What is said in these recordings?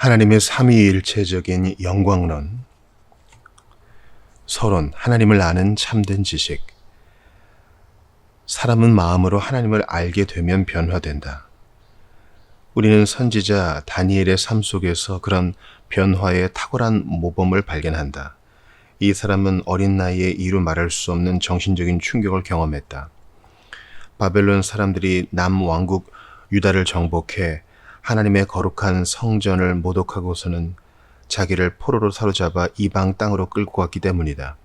하나님의 삼위일체적인 영광론, 서론, 하나님을 아는 참된 지식. 사람은 마음으로 하나님을 알게 되면 변화된다. 우리는 선지자 다니엘의 삶 속에서 그런 변화의 탁월한 모범을 발견한다. 이 사람은 어린 나이에 이루 말할 수 없는 정신적인 충격을 경험했다. 바벨론 사람들이 남왕국 유다를 정복해 하나님의 거룩한 성전을 모독하고서는 자기를 포로로 사로잡아 이방 땅으로 끌고 갔기 때문이다.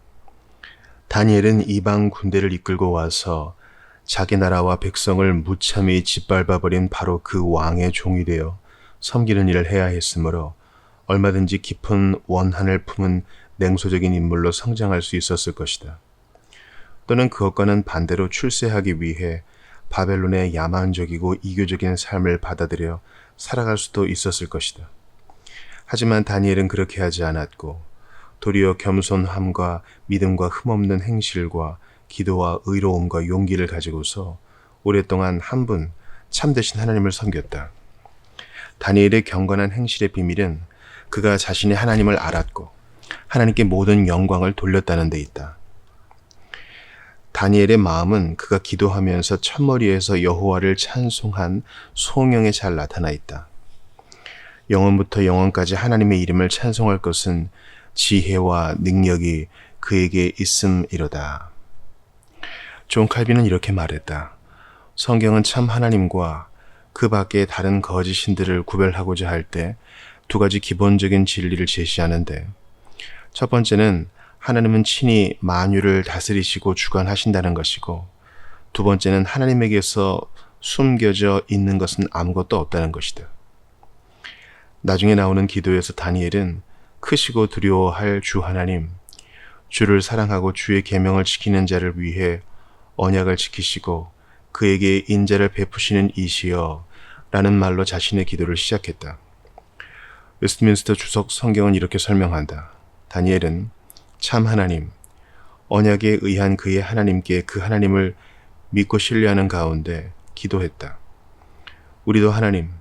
다니엘은 이방 군대를 이끌고 와서 자기 나라와 백성을 무참히 짓밟아버린 바로 그 왕의 종이 되어 섬기는 일을 해야 했으므로 얼마든지 깊은 원한을 품은 냉소적인 인물로 성장할 수 있었을 것이다. 또는 그것과는 반대로 출세하기 위해 바벨론의 야만적이고 이교적인 삶을 받아들여 살아갈 수도 있었을 것이다. 하지만 다니엘은 그렇게 하지 않았고 도리어 겸손함과 믿음과 흠없는 행실과 기도와 의로움과 용기를 가지고서 오랫동안 한 분 참되신 하나님을 섬겼다. 다니엘의 경건한 행실의 비밀은 그가 자신의 하나님을 알았고 하나님께 모든 영광을 돌렸다는 데 있다. 다니엘의 마음은 그가 기도하면서 첫머리에서 여호와를 찬송한 송영에 잘 나타나 있다. 영원부터 영원까지 하나님의 이름을 찬송할 것은 지혜와 능력이 그에게 있음이로다. 존 칼빈은 이렇게 말했다. 성경은 참 하나님과 그 밖의 다른 거짓 신들을 구별하고자 할 때 두 가지 기본적인 진리를 제시하는데, 첫 번째는 하나님은 친히 만유를 다스리시고 주관하신다는 것이고, 두 번째는 하나님에게서 숨겨져 있는 것은 아무것도 없다는 것이다. 나중에 나오는 기도에서 다니엘은 크시고 두려워할 주 하나님, 주를 사랑하고 주의 계명을 지키는 자를 위해 언약을 지키시고 그에게 인자를 베푸시는 이시여 라는 말로 자신의 기도를 시작했다. 웨스트민스터 주석 성경은 이렇게 설명한다. 다니엘은 참 하나님, 언약에 의한 그의 하나님께 그 하나님을 믿고 신뢰하는 가운데 기도했다. 우리도 하나님,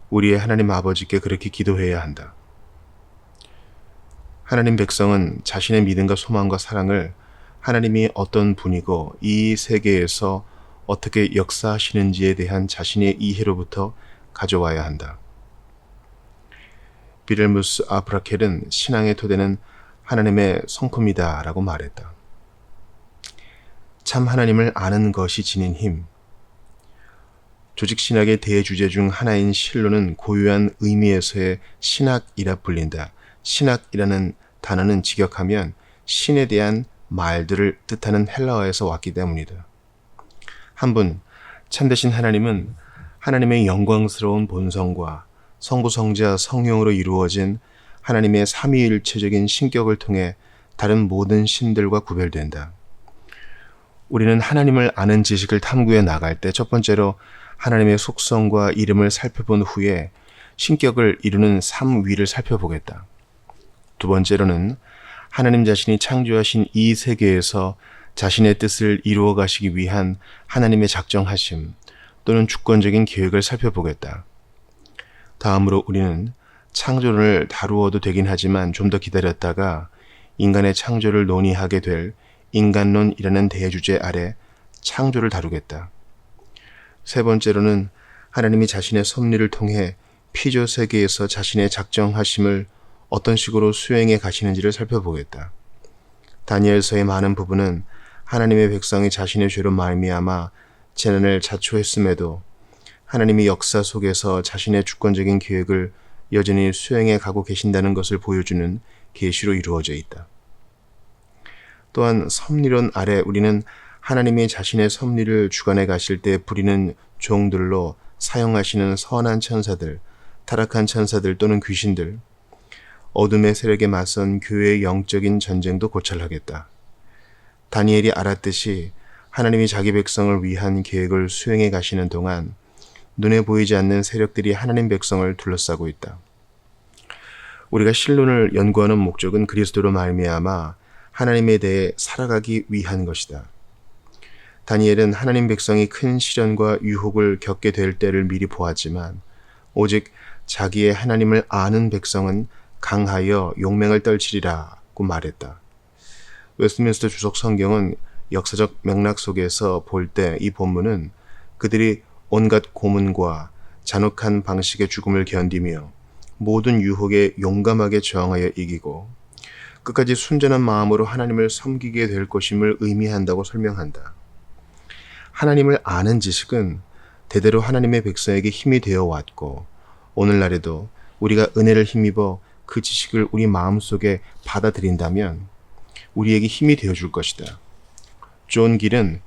우리의 하나님 아버지께 그렇게 기도해야 한다. 하나님 백성은 자신의 믿음과 소망과 사랑을 하나님이 어떤 분이고 이 세계에서 어떻게 역사하시는지에 대한 자신의 이해로부터 가져와야 한다. 비렐무스 아프라켈은 신앙의 토대는 하나님의 성품이다 라고 말했다. 참 하나님을 아는 것이 지닌 힘. 조직신학의 대주제 중 하나인 신론은 고유한 의미에서의 신학이라 불린다. 신학이라는 단어는 직역하면 신에 대한 말들을 뜻하는 헬라어에서 왔기 때문이다. 한분 참되신 하나님은 하나님의 영광스러운 본성과 성부, 성자, 성령으로 이루어진 하나님의 삼위일체적인 신격을 통해 다른 모든 신들과 구별된다. 우리는 하나님을 아는 지식을 탐구해 나갈 때 첫 번째로 하나님의 속성과 이름을 살펴본 후에 신격을 이루는 삼위를 살펴보겠다. 두 번째로는 하나님 자신이 창조하신 이 세계에서 자신의 뜻을 이루어 가시기 위한 하나님의 작정하심 또는 주권적인 계획을 살펴보겠다. 다음으로 우리는 창조론을 다루어도 되긴 하지만 좀 더 기다렸다가 인간의 창조를 논의하게 될 인간론이라는 대주제 아래 창조를 다루겠다. 세 번째로는 하나님이 자신의 섭리를 통해 피조 세계에서 자신의 작정하심을 어떤 식으로 수행해 가시는지를 살펴보겠다. 다니엘서의 많은 부분은 하나님의 백성이 자신의 죄로 말미암아 재난을 자초했음에도 하나님이 역사 속에서 자신의 주권적인 계획을 여전히 수행해 가고 계신다는 것을 보여주는 계시로 이루어져 있다. 또한 섭리론 아래 우리는 하나님이 자신의 섭리를 주관해 가실 때 부리는 종들로 사용하시는 선한 천사들, 타락한 천사들 또는 귀신들, 어둠의 세력에 맞선 교회의 영적인 전쟁도 고찰하겠다. 다니엘이 알았듯이 하나님이 자기 백성을 위한 계획을 수행해 가시는 동안 눈에 보이지 않는 세력들이 하나님 백성을 둘러싸고 있다. 우리가 신론을 연구하는 목적은 그리스도로 말미암아 하나님에 대해 살아가기 위한 것이다. 다니엘은 하나님 백성이 큰 시련과 유혹을 겪게 될 때를 미리 보았지만 오직 자기의 하나님을 아는 백성은 강하여 용맹을 떨치리라고 말했다. 웨스트민스터 주석 성경은 역사적 맥락 속에서 볼 때 이 본문은 그들이 온갖 고문과 잔혹한 방식의 죽음을 견디며 모든 유혹에 용감하게 저항하여 이기고 끝까지 순전한 마음으로 하나님을 섬기게 될 것임을 의미한다고 설명한다. 하나님을 아는 지식은 대대로 하나님의 백성에게 힘이 되어 왔고 오늘날에도 우리가 은혜를 힘입어 그 지식을 우리 마음속에 받아들인다면 우리에게 힘이 되어줄 것이다. 존 길은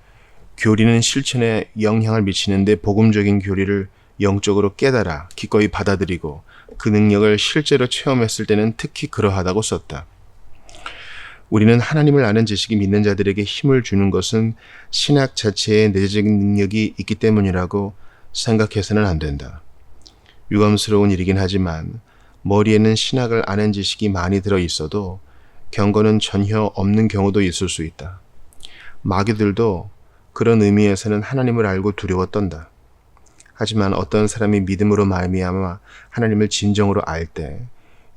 교리는 실천에 영향을 미치는데 복음적인 교리를 영적으로 깨달아 기꺼이 받아들이고 그 능력을 실제로 체험했을 때는 특히 그러하다고 썼다. 우리는 하나님을 아는 지식이 믿는 자들에게 힘을 주는 것은 신학 자체의 내재적인 능력이 있기 때문이라고 생각해서는 안 된다. 유감스러운 일이긴 하지만 머리에는 신학을 아는 지식이 많이 들어 있어도 경건은 전혀 없는 경우도 있을 수 있다. 마귀들도 그런 의미에서는 하나님을 알고 두려워 떤다. 하지만 어떤 사람이 믿음으로 말미암아 하나님을 진정으로 알 때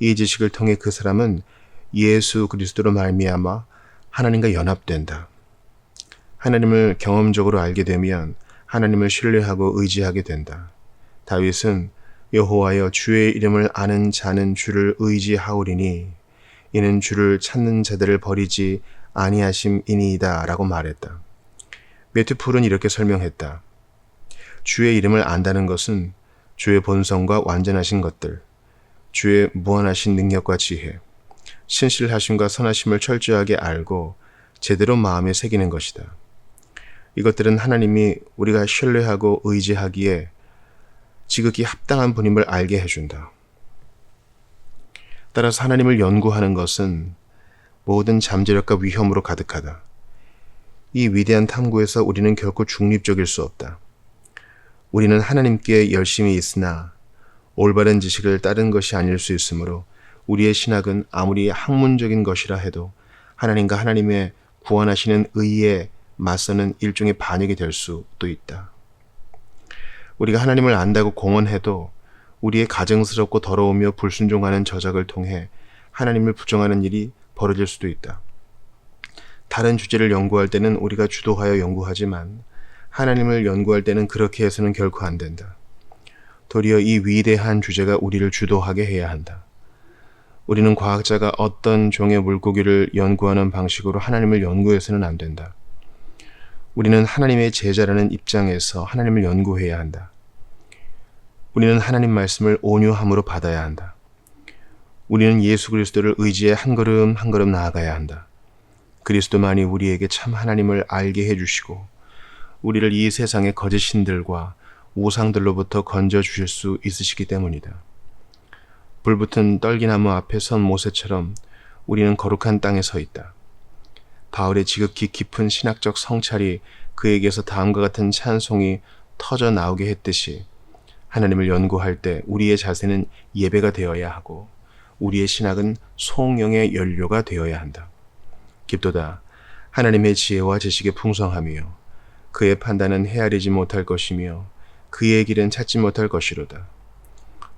이 지식을 통해 그 사람은 예수 그리스도로 말미암아 하나님과 연합된다. 하나님을 경험적으로 알게 되면 하나님을 신뢰하고 의지하게 된다. 다윗은 여호와여 주의 이름을 아는 자는 주를 의지하오리니 이는 주를 찾는 자들을 버리지 아니하심이니이다 라고 말했다. 매튜 풀은 이렇게 설명했다. 주의 이름을 안다는 것은 주의 본성과 완전하신 것들, 주의 무한하신 능력과 지혜, 신실하심과 선하심을 철저하게 알고 제대로 마음에 새기는 것이다. 이것들은 하나님이 우리가 신뢰하고 의지하기에 지극히 합당한 분임을 알게 해준다. 따라서 하나님을 연구하는 것은 모든 잠재력과 위험으로 가득하다. 이 위대한 탐구에서 우리는 결코 중립적일 수 없다. 우리는 하나님께 열심히 있으나 올바른 지식을 따른 것이 아닐 수 있으므로 우리의 신학은 아무리 학문적인 것이라 해도 하나님과 하나님의 구원하시는 의에 맞서는 일종의 반역이 될 수도 있다. 우리가 하나님을 안다고 공언해도 우리의 가증스럽고 더러우며 불순종하는 저작을 통해 하나님을 부정하는 일이 벌어질 수도 있다. 다른 주제를 연구할 때는 우리가 주도하여 연구하지만 하나님을 연구할 때는 그렇게 해서는 결코 안 된다. 도리어 이 위대한 주제가 우리를 주도하게 해야 한다. 우리는 과학자가 어떤 종의 물고기를 연구하는 방식으로 하나님을 연구해서는 안 된다. 우리는 하나님의 제자라는 입장에서 하나님을 연구해야 한다. 우리는 하나님 말씀을 온유함으로 받아야 한다. 우리는 예수 그리스도를 의지해 한 걸음 한 걸음 나아가야 한다. 그리스도만이 우리에게 참 하나님을 알게 해주시고 우리를 이 세상의 거짓 신들과 우상들로부터 건져주실 수 있으시기 때문이다. 불붙은 떨기나무 앞에 선 모세처럼 우리는 거룩한 땅에 서 있다. 바울의 지극히 깊은 신학적 성찰이 그에게서 다음과 같은 찬송이 터져 나오게 했듯이 하나님을 연구할 때 우리의 자세는 예배가 되어야 하고 우리의 신학은 송영의 연료가 되어야 한다. 깊도다 하나님의 지혜와 지식의 풍성하며 그의 판단은 헤아리지 못할 것이며 그의 길은 찾지 못할 것이로다.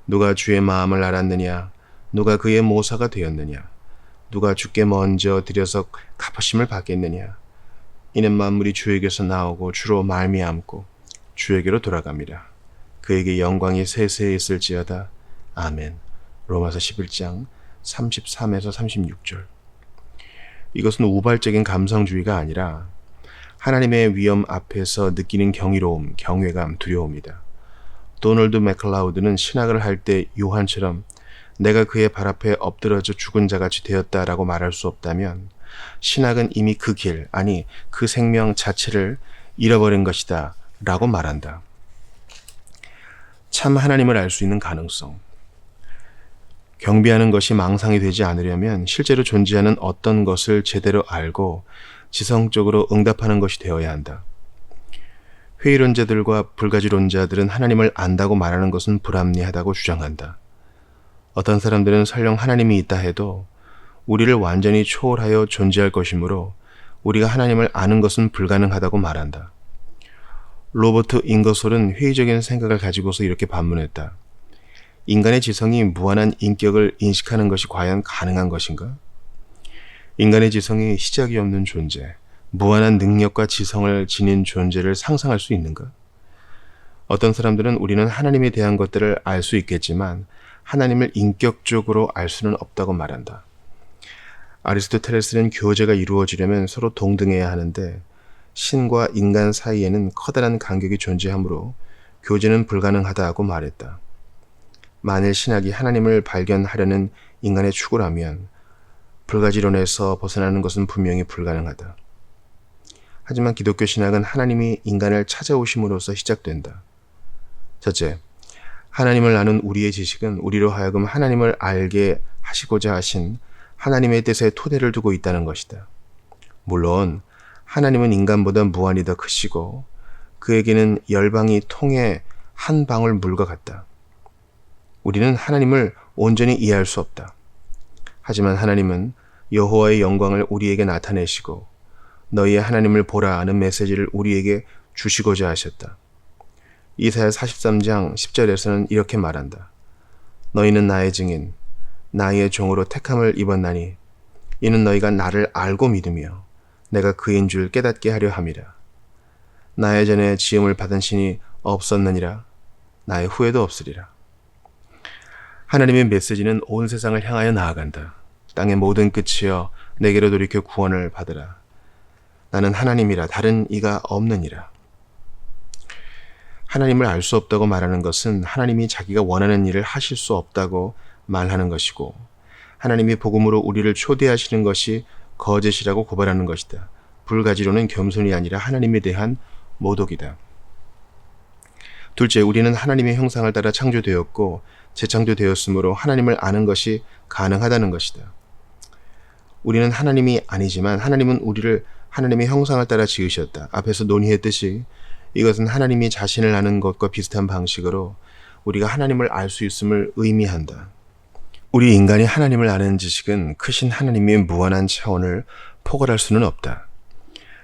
누가 주의 마음을 알았느냐? 누가 그의 모사가 되었느냐? 누가 주께 먼저 들여서 갚으심을 받겠느냐? 이는 만물이 주에게서 나오고 주로 말미암고 주에게로 돌아갑니다. 그에게 영광이 세세에 있을지어다. 아멘. 로마서 11장 33에서 36절. 이것은 우발적인 감성주의가 아니라 하나님의 위엄 앞에서 느끼는 경이로움, 경외감, 두려움이다. 도널드 맥클라우드는 신학을 할 때 요한처럼 내가 그의 발 앞에 엎드러져 죽은 자같이 되었다라고 말할 수 없다면 신학은 이미 그 길, 아니 그 생명 자체를 잃어버린 것이다 라고 말한다. 참 하나님을 알 수 있는 가능성. 경배하는 것이 망상이 되지 않으려면 실제로 존재하는 어떤 것을 제대로 알고 지성적으로 응답하는 것이 되어야 한다. 회의론자들과 불가지론자들은 하나님을 안다고 말하는 것은 불합리하다고 주장한다. 어떤 사람들은 설령 하나님이 있다 해도 우리를 완전히 초월하여 존재할 것이므로 우리가 하나님을 아는 것은 불가능하다고 말한다. 로버트 잉거솔은 회의적인 생각을 가지고서 이렇게 반문했다. 인간의 지성이 무한한 인격을 인식하는 것이 과연 가능한 것인가? 인간의 지성이 시작이 없는 존재, 무한한 능력과 지성을 지닌 존재를 상상할 수 있는가? 어떤 사람들은 우리는 하나님에 대한 것들을 알 수 있겠지만 하나님을 인격적으로 알 수는 없다고 말한다. 아리스토텔레스는 교제가 이루어지려면 서로 동등해야 하는데 신과 인간 사이에는 커다란 간격이 존재하므로 교제는 불가능하다고 말했다. 만일 신학이 하나님을 발견하려는 인간의 추구라면 불가지론에서 벗어나는 것은 분명히 불가능하다. 하지만 기독교 신학은 하나님이 인간을 찾아오심으로써 시작된다. 첫째, 하나님을 아는 우리의 지식은 우리로 하여금 하나님을 알게 하시고자 하신 하나님의 뜻에 토대를 두고 있다는 것이다. 물론 하나님은 인간보다 무한히 더 크시고 그에게는 열방이 통해 한 방울 물과 같다. 우리는 하나님을 온전히 이해할 수 없다. 하지만 하나님은 여호와의 영광을 우리에게 나타내시고 너희의 하나님을 보라 하는 메시지를 우리에게 주시고자 하셨다. 이사야 43장 10절에서는 이렇게 말한다. 너희는 나의 증인, 나의 종으로 택함을 입었나니 이는 너희가 나를 알고 믿으며 내가 그인 줄 깨닫게 하려 함이라. 나의 전에 지음을 받은 신이 없었느니라. 나의 후에도 없으리라. 하나님의 메시지는 온 세상을 향하여 나아간다. 땅의 모든 끝이여 내게로 돌이켜 구원을 받으라. 나는 하나님이라 다른 이가 없느니라. 하나님을 알 수 없다고 말하는 것은 하나님이 자기가 원하는 일을 하실 수 없다고 말하는 것이고 하나님이 복음으로 우리를 초대하시는 것이 거짓이라고 고발하는 것이다. 불가지로는 겸손이 아니라 하나님에 대한 모독이다. 둘째, 우리는 하나님의 형상을 따라 창조되었고 재창조되었으므로 하나님을 아는 것이 가능하다는 것이다. 우리는 하나님이 아니지만 하나님은 우리를 하나님의 형상을 따라 지으셨다. 앞에서 논의했듯이 이것은 하나님이 자신을 아는 것과 비슷한 방식으로 우리가 하나님을 알 수 있음을 의미한다. 우리 인간이 하나님을 아는 지식은 크신 하나님의 무한한 차원을 포괄할 수는 없다.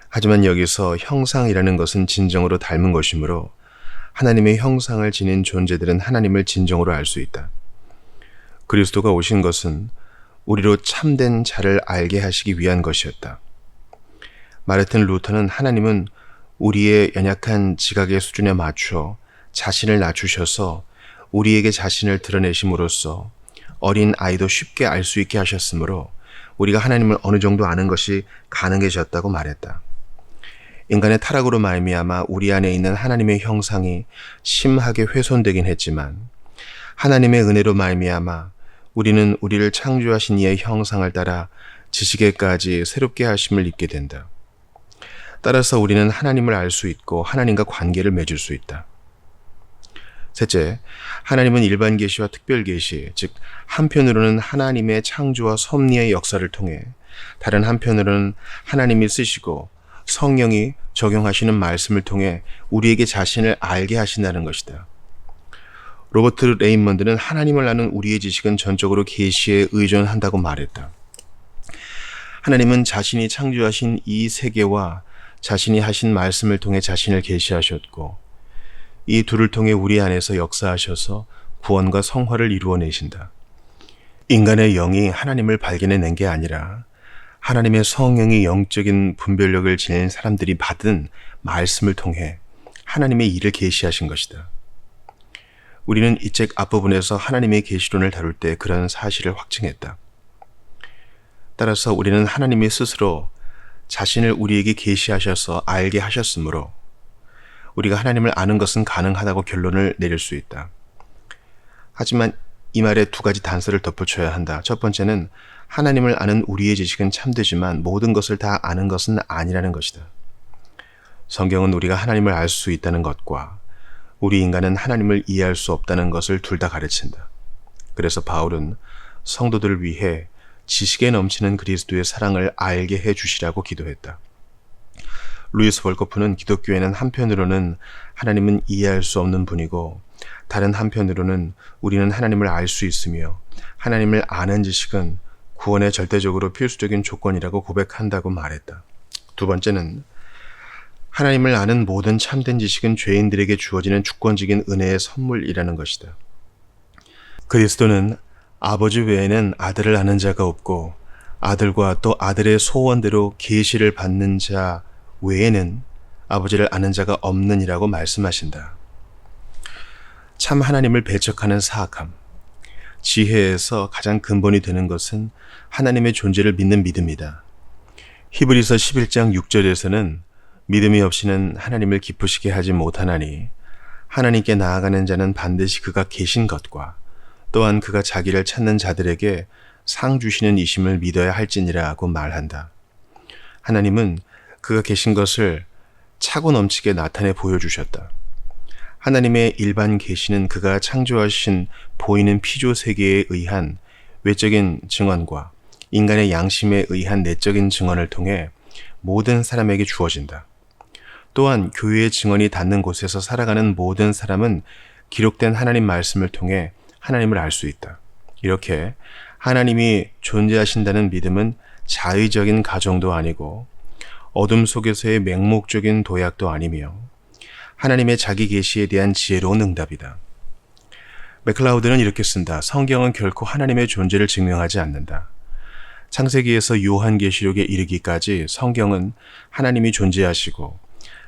하지만 여기서 형상이라는 것은 진정으로 닮은 것이므로 하나님의 형상을 지닌 존재들은 하나님을 진정으로 알 수 있다. 그리스도가 오신 것은 우리로 참된 자를 알게 하시기 위한 것이었다. 마르틴 루터는 하나님은 우리의 연약한 지각의 수준에 맞춰 자신을 낮추셔서 우리에게 자신을 드러내심으로써 어린 아이도 쉽게 알 수 있게 하셨으므로 우리가 하나님을 어느 정도 아는 것이 가능해졌다고 말했다. 인간의 타락으로 말미암아 우리 안에 있는 하나님의 형상이 심하게 훼손되긴 했지만 하나님의 은혜로 말미암아 우리는 우리를 창조하신 이의 형상을 따라 지식에까지 새롭게 하심을 입게 된다. 따라서 우리는 하나님을 알 수 있고 하나님과 관계를 맺을 수 있다. 셋째, 하나님은 일반 계시와 특별 계시, 즉 한편으로는 하나님의 창조와 섭리의 역사를 통해 다른 한편으로는 하나님이 쓰시고 성령이 적용하시는 말씀을 통해 우리에게 자신을 알게 하신다는 것이다. 로버트 레인먼드는 하나님을 아는 우리의 지식은 전적으로 계시에 의존한다고 말했다. 하나님은 자신이 창조하신 이 세계와 자신이 하신 말씀을 통해 자신을 계시하셨고 이 둘을 통해 우리 안에서 역사하셔서 구원과 성화를 이루어내신다. 인간의 영이 하나님을 발견해낸 게 아니라 하나님의 성령이 영적인 분별력을 지닌 사람들이 받은 말씀을 통해 하나님의 일을 계시하신 것이다. 우리는 이 책 앞부분에서 하나님의 계시론을 다룰 때 그런 사실을 확증했다. 따라서 우리는 하나님이 스스로 자신을 우리에게 계시하셔서 알게 하셨으므로 우리가 하나님을 아는 것은 가능하다고 결론을 내릴 수 있다. 하지만 이 말에 두 가지 단서를 덧붙여야 한다. 첫 번째는 하나님을 아는 우리의 지식은 참되지만 모든 것을 다 아는 것은 아니라는 것이다. 성경은 우리가 하나님을 알 수 있다는 것과 우리 인간은 하나님을 이해할 수 없다는 것을 둘 다 가르친다. 그래서 바울은 성도들을 위해 지식에 넘치는 그리스도의 사랑을 알게 해주시라고 기도했다. 루이스 월코프는 기독교에는 한편으로는 하나님은 이해할 수 없는 분이고 다른 한편으로는 우리는 하나님을 알 수 있으며 하나님을 아는 지식은 구원의 절대적으로 필수적인 조건이라고 고백한다고 말했다. 두 번째는 하나님을 아는 모든 참된 지식은 죄인들에게 주어지는 주권적인 은혜의 선물이라는 것이다. 그리스도는 아버지 외에는 아들을 아는 자가 없고 아들과 또 아들의 소원대로 계시를 받는 자 외에는 아버지를 아는 자가 없느니라고 말씀하신다. 참 하나님을 배척하는 사악함. 지혜에서 가장 근본이 되는 것은 하나님의 존재를 믿는 믿음이다. 히브리서 11장 6절에서는 믿음이 없이는 하나님을 기쁘시게 하지 못하나니 하나님께 나아가는 자는 반드시 그가 계신 것과 또한 그가 자기를 찾는 자들에게 상 주시는 이심을 믿어야 할지니라고 말한다. 하나님은 그가 계신 것을 차고 넘치게 나타내 보여주셨다. 하나님의 일반 계시는 그가 창조하신 보이는 피조 세계에 의한 외적인 증언과 인간의 양심에 의한 내적인 증언을 통해 모든 사람에게 주어진다. 또한 교회의 증언이 닿는 곳에서 살아가는 모든 사람은 기록된 하나님 말씀을 통해 하나님을 알 수 있다. 이렇게 하나님이 존재하신다는 믿음은 자의적인 가정도 아니고 어둠 속에서의 맹목적인 도약도 아니며 하나님의 자기 계시에 대한 지혜로운 응답이다. 맥클라우드는 이렇게 쓴다. 성경은 결코 하나님의 존재를 증명하지 않는다. 창세기에서 요한계시록에 이르기까지 성경은 하나님이 존재하시고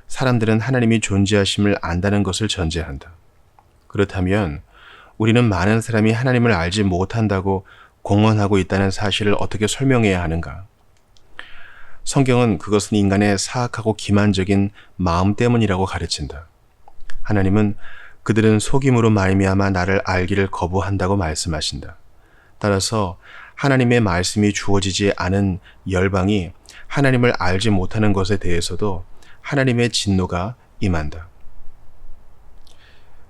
사람들은 하나님이 존재하심을 안다는 것을 전제한다. 그렇다면 우리는 많은 사람이 하나님을 알지 못한다고 공언하고 있다는 사실을 어떻게 설명해야 하는가? 성경은 그것은 인간의 사악하고 기만적인 마음 때문이라고 가르친다. 하나님은 그들은 속임으로 말미암아 나를 알기를 거부한다고 말씀하신다. 따라서 하나님의 말씀이 주어지지 않은 열방이 하나님을 알지 못하는 것에 대해서도 하나님의 진노가 임한다.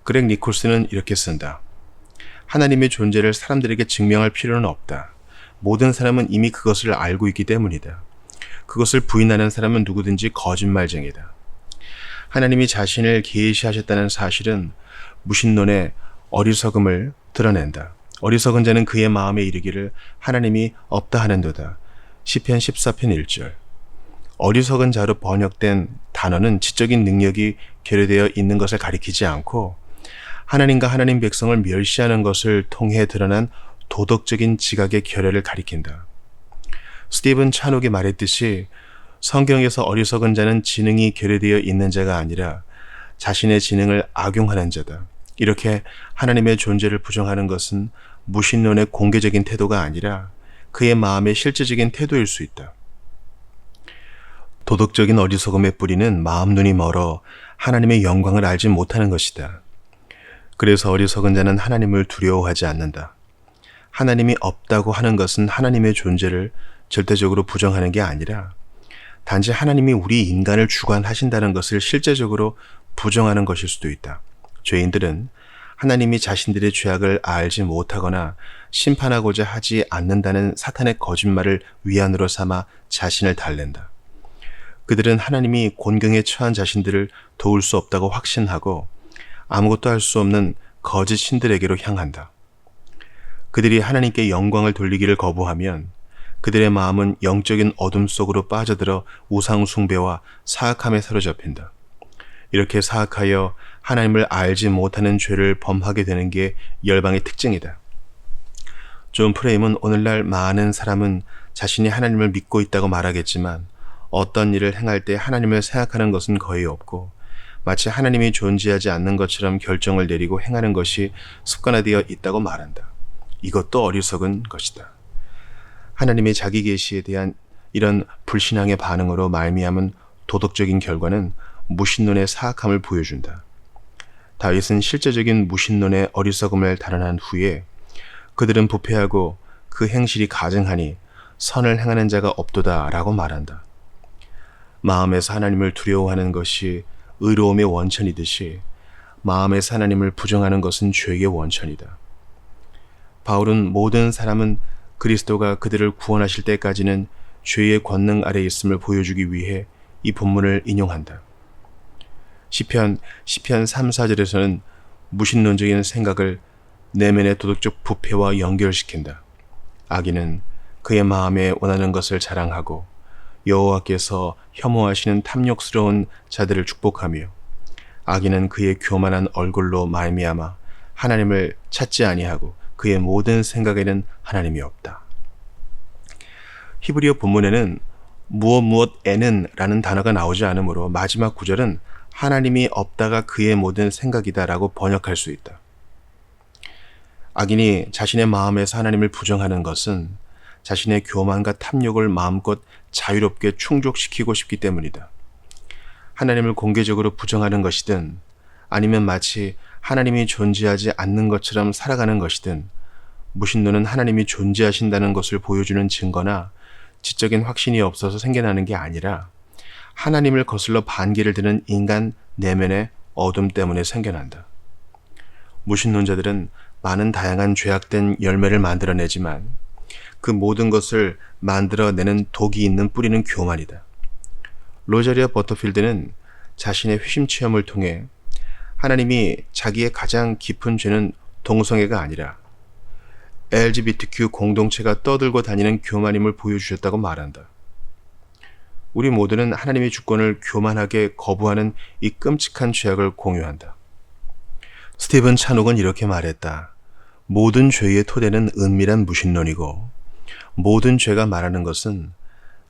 그렉 니콜스는 이렇게 쓴다. 하나님의 존재를 사람들에게 증명할 필요는 없다. 모든 사람은 이미 그것을 알고 있기 때문이다. 그것을 부인하는 사람은 누구든지 거짓말쟁이다. 하나님이 자신을 계시하셨다는 사실은 무신론의 어리석음을 드러낸다. 어리석은 자는 그의 마음에 이르기를 하나님이 없다 하는도다. 시편 14편 1절. 어리석은 자로 번역된 단어는 지적인 능력이 결여되어 있는 것을 가리키지 않고 하나님과 하나님 백성을 멸시하는 것을 통해 드러난 도덕적인 지각의 결여를 가리킨다. 스티븐 찬옥이 말했듯이 성경에서 어리석은 자는 지능이 결여되어 있는 자가 아니라 자신의 지능을 악용하는 자다. 이렇게 하나님의 존재를 부정하는 것은 무신론의 공개적인 태도가 아니라 그의 마음의 실제적인 태도일 수 있다. 도덕적인 어리석음의 뿌리는 마음 눈이 멀어 하나님의 영광을 알지 못하는 것이다. 그래서 어리석은 자는 하나님을 두려워하지 않는다. 하나님이 없다고 하는 것은 하나님의 존재를 절대적으로 부정하는 게 아니라 단지 하나님이 우리 인간을 주관하신다는 것을 실제적으로 부정하는 것일 수도 있다. 죄인들은 하나님이 자신들의 죄악을 알지 못하거나 심판하고자 하지 않는다는 사탄의 거짓말을 위안으로 삼아 자신을 달랜다. 그들은 하나님이 곤경에 처한 자신들을 도울 수 없다고 확신하고 아무것도 할 수 없는 거짓 신들에게로 향한다. 그들이 하나님께 영광을 돌리기를 거부하면 그들의 마음은 영적인 어둠 속으로 빠져들어 우상 숭배와 사악함에 사로잡힌다. 이렇게 사악하여 하나님을 알지 못하는 죄를 범하게 되는 게 열방의 특징이다. 존 프레임은 오늘날 많은 사람은 자신이 하나님을 믿고 있다고 말하겠지만 어떤 일을 행할 때 하나님을 생각하는 것은 거의 없고 마치 하나님이 존재하지 않는 것처럼 결정을 내리고 행하는 것이 습관화되어 있다고 말한다. 이것도 어리석은 것이다. 하나님의 자기 계시에 대한 이런 불신앙의 반응으로 말미암은 도덕적인 결과는 무신론의 사악함을 보여준다. 다윗은 실제적인 무신론의 어리석음을 단언한 후에 그들은 부패하고 그 행실이 가증하니 선을 행하는 자가 없도다 라고 말한다. 마음에서 하나님을 두려워하는 것이 의로움의 원천이듯이 마음에서 하나님을 부정하는 것은 죄의 원천이다. 바울은 모든 사람은 그리스도가 그들을 구원하실 때까지는 죄의 권능 아래 있음을 보여주기 위해 이 본문을 인용한다. 시편 3, 4절에서는 무신론적인 생각을 내면의 도덕적 부패와 연결시킨다. 악인은 그의 마음에 원하는 것을 자랑하고 여호와께서 혐오하시는 탐욕스러운 자들을 축복하며 악인은 그의 교만한 얼굴로 말미암아 하나님을 찾지 아니하고 그의 모든 생각에는 하나님이 없다. 히브리어 본문에는 무엇에는 라는 단어가 나오지 않으므로 마지막 구절은 하나님이 없다가 그의 모든 생각이다 라고 번역할 수 있다. 악인이 자신의 마음에서 하나님을 부정하는 것은 자신의 교만과 탐욕을 마음껏 자유롭게 충족시키고 싶기 때문이다. 하나님을 공개적으로 부정하는 것이든 아니면 마치 하나님이 존재하지 않는 것처럼 살아가는 것이든 무신론은 하나님이 존재하신다는 것을 보여주는 증거나 지적인 확신이 없어서 생겨나는 게 아니라 하나님을 거슬러 반기를 드는 인간 내면의 어둠 때문에 생겨난다. 무신론자들은 많은 다양한 죄악된 열매를 만들어내지만 그 모든 것을 만들어내는 독이 있는 뿌리는 교만이다. 로자리아 버터필드는 자신의 회심 체험을 통해 하나님이 자기의 가장 깊은 죄는 동성애가 아니라 LGBTQ 공동체가 떠들고 다니는 교만임을 보여주셨다고 말한다. 우리 모두는 하나님의 주권을 교만하게 거부하는 이 끔찍한 죄악을 공유한다. 스티븐 찬욱은 이렇게 말했다. 모든 죄의 토대는 은밀한 무신론이고 모든 죄가 말하는 것은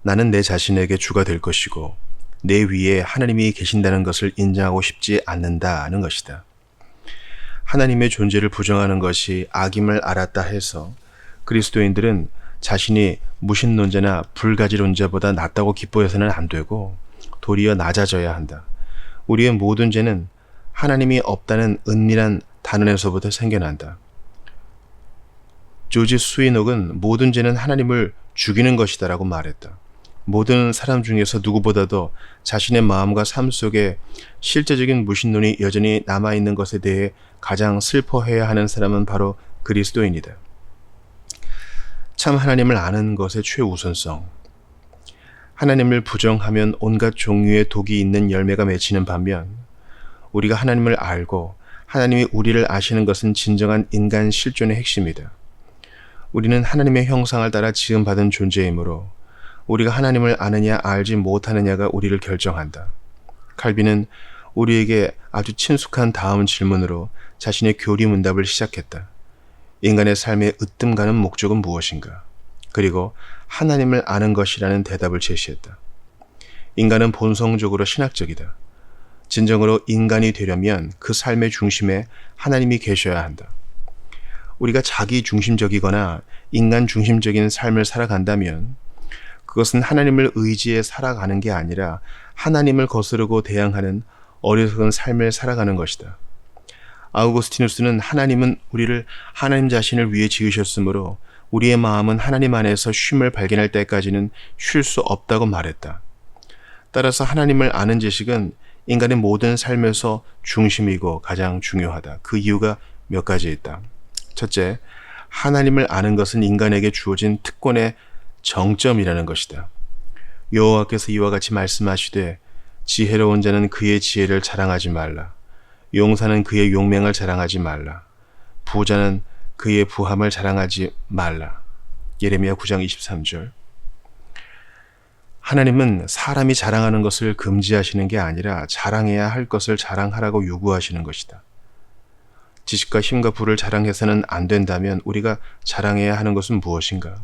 나는 내 자신에게 주가 될 것이고 내 위에 하나님이 계신다는 것을 인정하고 싶지 않는다는 것이다. 하나님의 존재를 부정하는 것이 악임을 알았다 해서 그리스도인들은 자신이 무신론자나 불가지론자보다 낫다고 기뻐해서는 안 되고 도리어 낮아져야 한다. 우리의 모든 죄는 하나님이 없다는 은밀한 단언에서부터 생겨난다. 조지 스위녹은 모든 죄는 하나님을 죽이는 것이다 라고 말했다. 모든 사람 중에서 누구보다도 자신의 마음과 삶 속에 실제적인 무신론이 여전히 남아있는 것에 대해 가장 슬퍼해야 하는 사람은 바로 그리스도인이다. 참 하나님을 아는 것의 최우선성. 하나님을 부정하면 온갖 종류의 독이 있는 열매가 맺히는 반면 우리가 하나님을 알고 하나님이 우리를 아시는 것은 진정한 인간 실존의 핵심이다. 우리는 하나님의 형상을 따라 지음받은 존재이므로 우리가 하나님을 아느냐 알지 못하느냐가 우리를 결정한다. 칼빈은 우리에게 아주 친숙한 다음 질문으로 자신의 교리문답을 시작했다. 인간의 삶의 으뜸가는 목적은 무엇인가? 그리고 하나님을 아는 것이라는 대답을 제시했다. 인간은 본성적으로 신학적이다. 진정으로 인간이 되려면 그 삶의 중심에 하나님이 계셔야 한다. 우리가 자기 중심적이거나 인간 중심적인 삶을 살아간다면 그것은 하나님을 의지해 살아가는 게 아니라 하나님을 거스르고 대항하는 어리석은 삶을 살아가는 것이다. 아우구스티누스는 하나님은 우리를 하나님 자신을 위해 지으셨으므로 우리의 마음은 하나님 안에서 쉼을 발견할 때까지는 쉴 수 없다고 말했다. 따라서 하나님을 아는 지식은 인간의 모든 삶에서 중심이고 가장 중요하다. 그 이유가 몇 가지 있다. 첫째, 하나님을 아는 것은 인간에게 주어진 특권의 정점이라는 것이다. 여호와께서 이와 같이 말씀하시되 지혜로운 자는 그의 지혜를 자랑하지 말라. 용사는 그의 용맹을 자랑하지 말라. 부자는 그의 부함을 자랑하지 말라. 예레미야 9장 23절. 하나님은 사람이 자랑하는 것을 금지하시는 게 아니라 자랑해야 할 것을 자랑하라고 요구하시는 것이다. 지식과 힘과 부를 자랑해서는 안 된다면 우리가 자랑해야 하는 것은 무엇인가?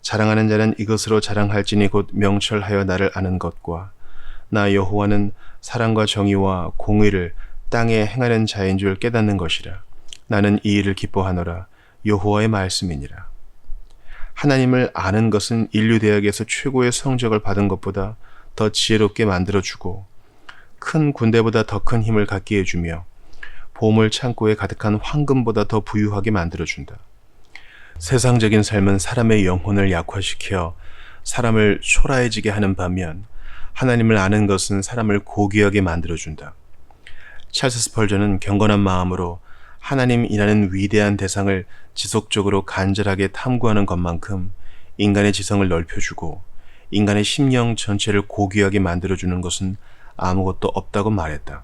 자랑하는 자는 이것으로 자랑할지니 곧 명철하여 나를 아는 것과 나 여호와는 사랑과 정의와 공의를 땅에 행하는 자인 줄 깨닫는 것이라. 나는 이 일을 기뻐하노라. 여호와의 말씀이니라. 하나님을 아는 것은 인류 대학에서 최고의 성적을 받은 것보다 더 지혜롭게 만들어주고 큰 군대보다 더 큰 힘을 갖게 해주며 보물 창고에 가득한 황금보다 더 부유하게 만들어준다. 세상적인 삶은 사람의 영혼을 약화시켜 사람을 초라해지게 하는 반면 하나님을 아는 것은 사람을 고귀하게 만들어준다. 찰스 스펄전은 경건한 마음으로 하나님이라는 위대한 대상을 지속적으로 간절하게 탐구하는 것만큼 인간의 지성을 넓혀주고 인간의 심령 전체를 고귀하게 만들어주는 것은 아무것도 없다고 말했다.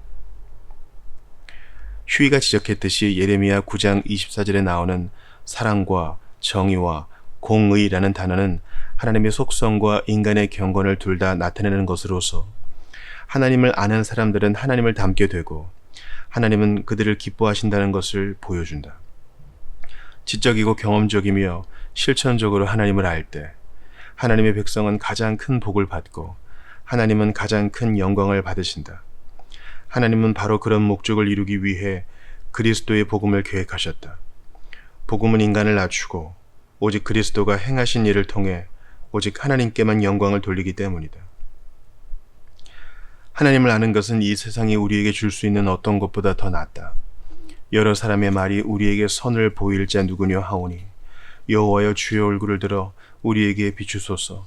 휴이가 지적했듯이 예레미야 9장 24절에 나오는 사랑과 정의와 공의라는 단어는 하나님의 속성과 인간의 경건을 둘 다 나타내는 것으로서 하나님을 아는 사람들은 하나님을 닮게 되고 하나님은 그들을 기뻐하신다는 것을 보여준다. 지적이고 경험적이며 실천적으로 하나님을 알 때 하나님의 백성은 가장 큰 복을 받고 하나님은 가장 큰 영광을 받으신다. 하나님은 바로 그런 목적을 이루기 위해 그리스도의 복음을 계획하셨다. 복음은 인간을 낮추고 오직 그리스도가 행하신 일을 통해 오직 하나님께만 영광을 돌리기 때문이다. 하나님을 아는 것은 이 세상이 우리에게 줄 수 있는 어떤 것보다 더 낫다. 여러 사람의 말이 우리에게 선을 보일 자 누구냐 하오니 여호와여 주의 얼굴을 들어 우리에게 비추소서.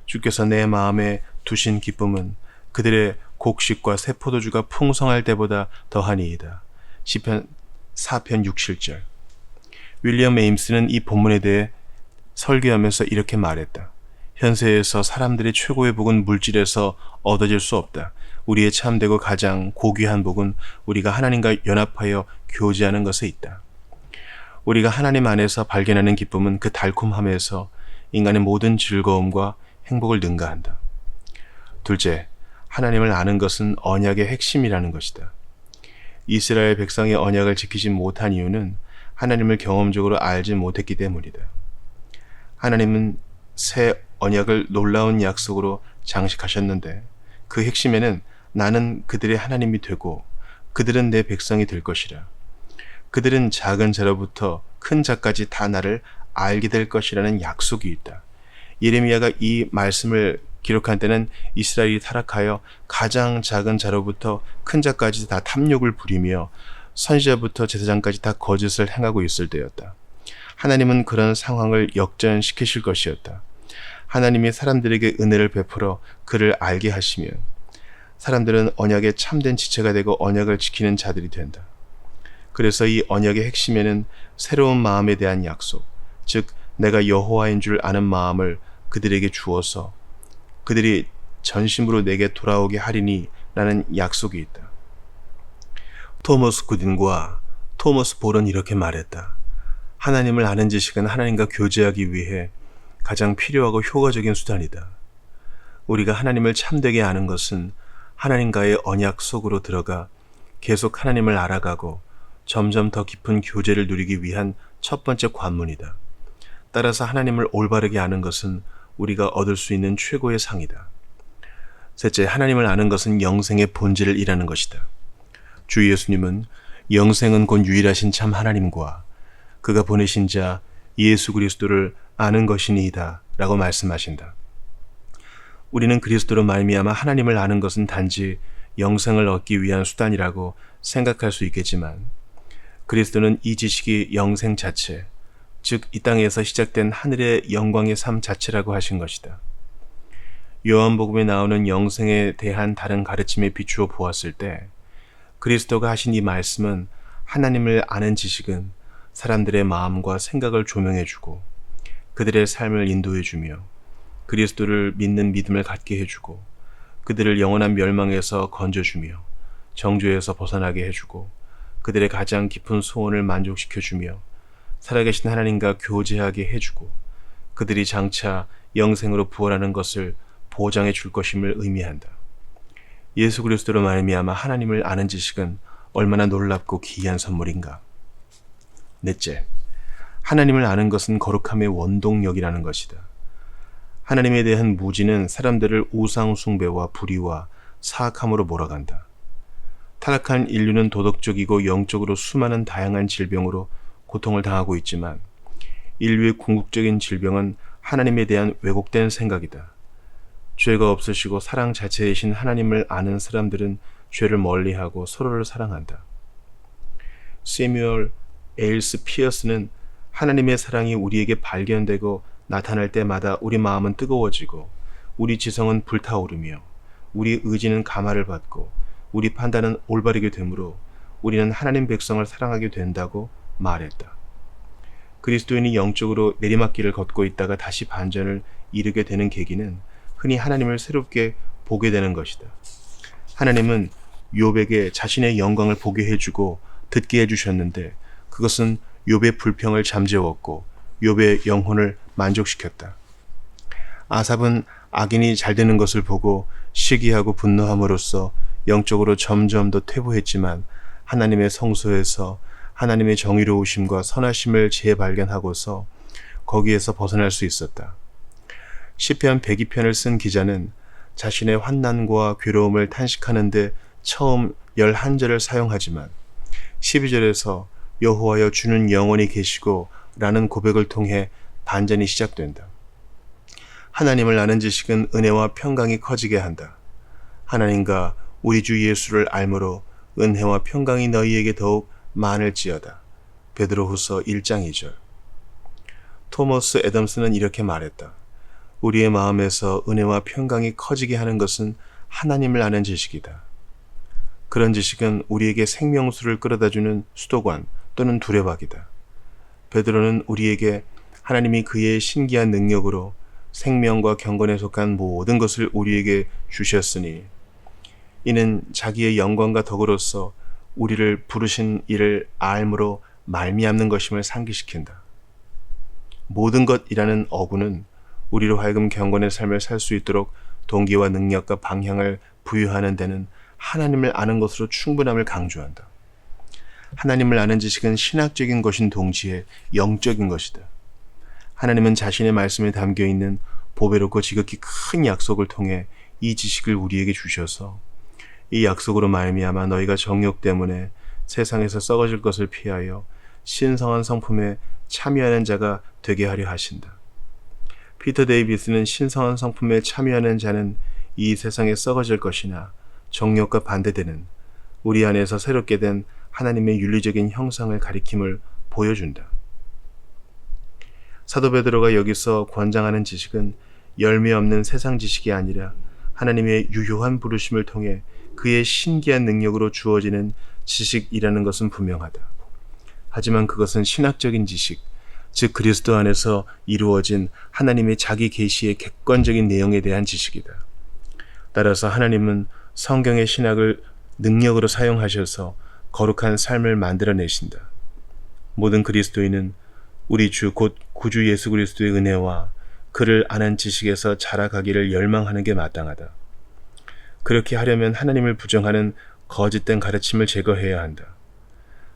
주께서 내 마음에 두신 기쁨은 그들의 곡식과 새 포도주가 풍성할 때보다 더하니이다. 시편 4편 6, 7절. 윌리엄 에임스는 이 본문에 대해 설교하면서 이렇게 말했다. 현세에서 사람들의 최고의 복은 물질에서 얻어질 수 없다. 우리의 참되고 가장 고귀한 복은 우리가 하나님과 연합하여 교제하는 것에 있다. 우리가 하나님 안에서 발견하는 기쁨은 그 달콤함에서 인간의 모든 즐거움과 행복을 능가한다. 둘째, 하나님을 아는 것은 언약의 핵심이라는 것이다. 이스라엘 백성의 언약을 지키지 못한 이유는 하나님을 경험적으로 알지 못했기 때문이다. 하나님은 새 언약을 놀라운 약속으로 장식하셨는데 그 핵심에는 나는 그들의 하나님이 되고 그들은 내 백성이 될 것이라. 그들은 작은 자로부터 큰 자까지 다 나를 알게 될 것이라는 약속이 있다. 예레미야가 이 말씀을 기록한 때는 이스라엘이 타락하여 가장 작은 자로부터 큰 자까지 다 탐욕을 부리며 선지자부터 제사장까지 다 거짓을 행하고 있을 때였다. 하나님은 그런 상황을 역전시키실 것이었다. 하나님이 사람들에게 은혜를 베풀어 그를 알게 하시면 사람들은 언약의 참된 지체가 되고 언약을 지키는 자들이 된다. 그래서 이 언약의 핵심에는 새로운 마음에 대한 약속, 즉 내가 여호와인 줄 아는 마음을 그들에게 주어서 그들이 전심으로 내게 돌아오게 하리니 라는 약속이 있다. 토머스 굿인과 토머스 볼은 이렇게 말했다. 하나님을 아는 지식은 하나님과 교제하기 위해 가장 필요하고 효과적인 수단이다. 우리가 하나님을 참되게 아는 것은 하나님과의 언약 속으로 들어가 계속 하나님을 알아가고 점점 더 깊은 교제를 누리기 위한 첫 번째 관문이다. 따라서 하나님을 올바르게 아는 것은 우리가 얻을 수 있는 최고의 상이다. 셋째, 하나님을 아는 것은 영생의 본질을 일하는 것이다. 주 예수님은 영생은 곧 유일하신 참 하나님과 그가 보내신 자 예수 그리스도를 아는 것이니이다 라고 말씀하신다. 우리는 그리스도로 말미암아 하나님을 아는 것은 단지 영생을 얻기 위한 수단이라고 생각할 수 있겠지만 그리스도는 이 지식이 영생 자체, 즉 이 땅에서 시작된 하늘의 영광의 삶 자체라고 하신 것이다. 요한복음에 나오는 영생에 대한 다른 가르침에 비추어 보았을 때 그리스도가 하신 이 말씀은 하나님을 아는 지식은 사람들의 마음과 생각을 조명해주고 그들의 삶을 인도해주며 그리스도를 믿는 믿음을 갖게 해주고 그들을 영원한 멸망에서 건져주며 정죄에서 벗어나게 해주고 그들의 가장 깊은 소원을 만족시켜주며 살아계신 하나님과 교제하게 해주고 그들이 장차 영생으로 부활하는 것을 보장해 줄 것임을 의미한다. 예수 그리스도로 말미암아 하나님을 아는 지식은 얼마나 놀랍고 기이한 선물인가. 넷째, 하나님을 아는 것은 거룩함의 원동력이라는 것이다. 하나님에 대한 무지는 사람들을 우상 숭배와 불의와 사악함으로 몰아간다. 타락한 인류는 도덕적이고 영적으로 수많은 다양한 질병으로 고통을 당하고 있지만 인류의 궁극적인 질병은 하나님에 대한 왜곡된 생각이다. 죄가 없으시고 사랑 자체이신 하나님을 아는 사람들은 죄를 멀리하고 서로를 사랑한다. 세뮤얼 에일스 피어스는 하나님의 사랑이 우리에게 발견되고 나타날 때마다 우리 마음은 뜨거워지고 우리 지성은 불타오르며 우리 의지는 감화를 받고 우리 판단은 올바르게 되므로 우리는 하나님 백성을 사랑하게 된다고 말했다. 그리스도인이 영적으로 내리막길을 걷고 있다가 다시 반전을 이루게 되는 계기는 흔히 하나님을 새롭게 보게 되는 것이다. 하나님은 욥에게 자신의 영광을 보게 해주고 듣게 해주셨는데 그것은 욥의 불평을 잠재웠고 욥의 영혼을 만족시켰다. 아삽은 악인이 잘 되는 것을 보고 시기하고 분노함으로써 영적으로 점점 더 퇴보했지만 하나님의 성소에서 하나님의 정의로우심과 선하심을 재발견하고서 거기에서 벗어날 수 있었다. 시편 102편을 쓴 기자는 자신의 환난과 괴로움을 탄식하는 데 처음 11절을 사용하지만 12절에서 여호와여 주는 영원히 계시고 라는 고백을 통해 반전이 시작된다. 하나님을 아는 지식은 은혜와 평강이 커지게 한다. 하나님과 우리 주 예수를 알므로 은혜와 평강이 너희에게 더욱 많을지어다. 베드로후서 1장 2절. 토머스 애덤스는 이렇게 말했다. 우리의 마음에서 은혜와 평강이 커지게 하는 것은 하나님을 아는 지식이다. 그런 지식은 우리에게 생명수를 끌어다주는 수도관 또는 두레박이다. 베드로는 우리에게 하나님이 그의 신기한 능력으로 생명과 경건에 속한 모든 것을 우리에게 주셨으니 이는 자기의 영광과 덕으로서 우리를 부르신 이를 알므로 말미암는 것임을 상기시킨다. 모든 것이라는 어구는 우리로 하여금 경건의 삶을 살 수 있도록 동기와 능력과 방향을 부여하는 데는 하나님을 아는 것으로 충분함을 강조한다. 하나님을 아는 지식은 신학적인 것인 동시에 영적인 것이다. 하나님은 자신의 말씀에 담겨있는 보배롭고 지극히 큰 약속을 통해 이 지식을 우리에게 주셔서 이 약속으로 말미암아 너희가 정욕 때문에 세상에서 썩어질 것을 피하여 신성한 성품에 참여하는 자가 되게 하려 하신다. 피터 데이비스는 신성한 성품에 참여하는 자는 이 세상에 썩어질 것이나 정욕과 반대되는 우리 안에서 새롭게 된 하나님의 윤리적인 형상을 가리킴을 보여준다. 사도 베드로가 여기서 권장하는 지식은 열매 없는 세상 지식이 아니라 하나님의 유효한 부르심을 통해 그의 신기한 능력으로 주어지는 지식이라는 것은 분명하다. 하지만 그것은 신학적인 지식, 즉 그리스도 안에서 이루어진 하나님의 자기 계시의 객관적인 내용에 대한 지식이다. 따라서 하나님은 성경의 신학을 능력으로 사용하셔서 거룩한 삶을 만들어내신다. 모든 그리스도인은 우리 주 곧 구주 예수 그리스도의 은혜와 그를 아는 지식에서 자라가기를 열망하는 게 마땅하다. 그렇게 하려면 하나님을 부정하는 거짓된 가르침을 제거해야 한다.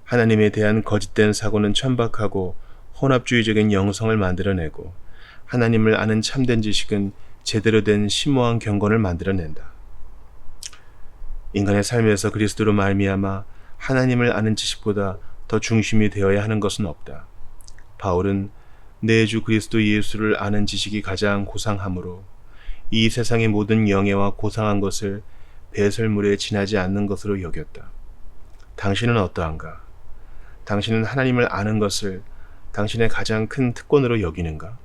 하나님에 대한 거짓된 사고는 천박하고 혼합주의적인 영성을 만들어내고 하나님을 아는 참된 지식은 제대로 된 심오한 경건을 만들어낸다. 인간의 삶에서 그리스도로 말미암아 하나님을 아는 지식보다 더 중심이 되어야 하는 것은 없다. 바울은 내 주 그리스도 예수를 아는 지식이 가장 고상하므로 이 세상의 모든 영예와 고상한 것을 배설물에 지나지 않는 것으로 여겼다. 당신은 어떠한가? 당신은 하나님을 아는 것을 당신의 가장 큰 특권으로 여기는가?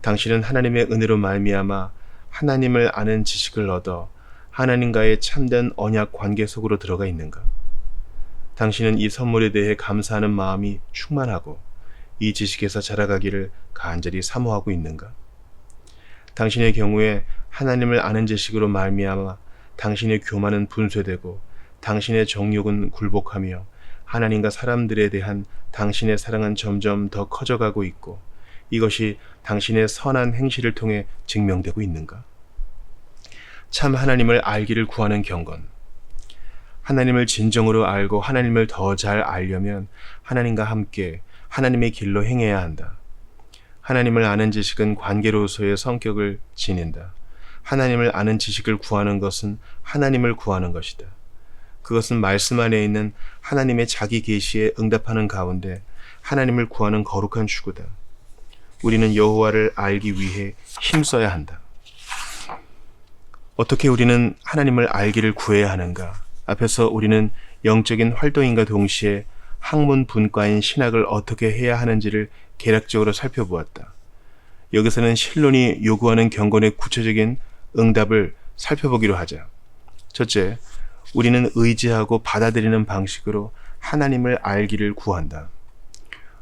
당신은 하나님의 은혜로 말미암아 하나님을 아는 지식을 얻어 하나님과의 참된 언약 관계 속으로 들어가 있는가? 당신은 이 선물에 대해 감사하는 마음이 충만하고 이 지식에서 자라가기를 간절히 사모하고 있는가? 당신의 경우에 하나님을 아는 지식으로 말미암아 당신의 교만은 분쇄되고 당신의 정욕은 굴복하며 하나님과 사람들에 대한 당신의 사랑은 점점 더 커져가고 있고 이것이 당신의 선한 행실을 통해 증명되고 있는가? 참 하나님을 알기를 구하는 경건. 하나님을 진정으로 알고 하나님을 더 잘 알려면 하나님과 함께 하나님의 길로 행해야 한다. 하나님을 아는 지식은 관계로서의 성격을 지닌다. 하나님을 아는 지식을 구하는 것은 하나님을 구하는 것이다. 그것은 말씀 안에 있는 하나님의 자기 계시에 응답하는 가운데 하나님을 구하는 거룩한 추구다. 우리는 여호와를 알기 위해 힘써야 한다. 어떻게 우리는 하나님을 알기를 구해야 하는가? 앞에서 우리는 영적인 활동인과 동시에 학문 분과인 신학을 어떻게 해야 하는지를 개략적으로 살펴보았다. 여기서는 신론이 요구하는 경건의 구체적인 응답을 살펴보기로 하자. 첫째, 우리는 의지하고 받아들이는 방식으로 하나님을 알기를 구한다.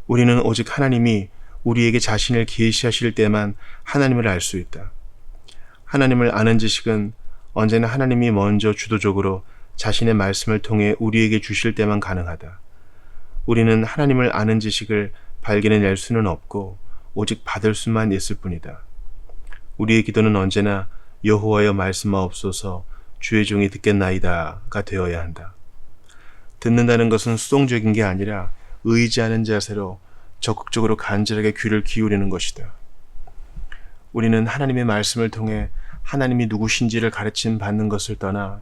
우리는 오직 하나님이 우리에게 자신을 계시하실 때만 하나님을 알 수 있다. 하나님을 아는 지식은 언제나 하나님이 먼저 주도적으로 자신의 말씀을 통해 우리에게 주실 때만 가능하다. 우리는 하나님을 아는 지식을 발견해낼 수는 없고 오직 받을 수만 있을 뿐이다. 우리의 기도는 언제나 여호와여 말씀하옵소서 주의 종이 듣겠나이다가 되어야 한다. 듣는다는 것은 수동적인 게 아니라 의지하는 자세로 적극적으로 간절하게 귀를 기울이는 것이다. 우리는 하나님의 말씀을 통해 하나님이 누구신지를 가르침 받는 것을 떠나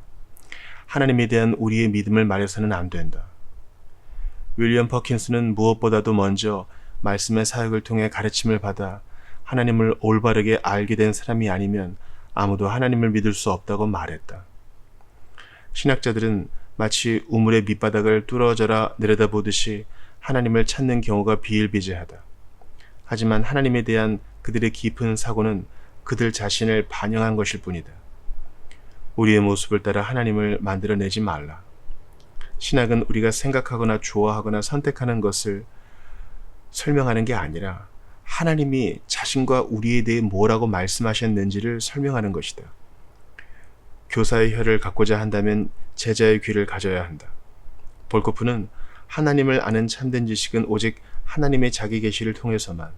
하나님에 대한 우리의 믿음을 말해서는 안 된다. 윌리엄 퍼킨스는 무엇보다도 먼저 말씀의 사역을 통해 가르침을 받아 하나님을 올바르게 알게 된 사람이 아니면 아무도 하나님을 믿을 수 없다고 말했다. 신학자들은 마치 우물의 밑바닥을 뚫어져라 내려다보듯이 하나님을 찾는 경우가 비일비재하다. 하지만 하나님에 대한 그들의 깊은 사고는 그들 자신을 반영한 것일 뿐이다. 우리의 모습을 따라 하나님을 만들어내지 말라. 신학은 우리가 생각하거나 좋아하거나 선택하는 것을 설명하는 게 아니라 하나님이 자신과 우리에 대해 뭐라고 말씀하셨는지를 설명하는 것이다. 교사의 혀를 갖고자 한다면 제자의 귀를 가져야 한다. 볼코프는 하나님을 아는 참된 지식은 오직 하나님의 자기 계시를 통해서만,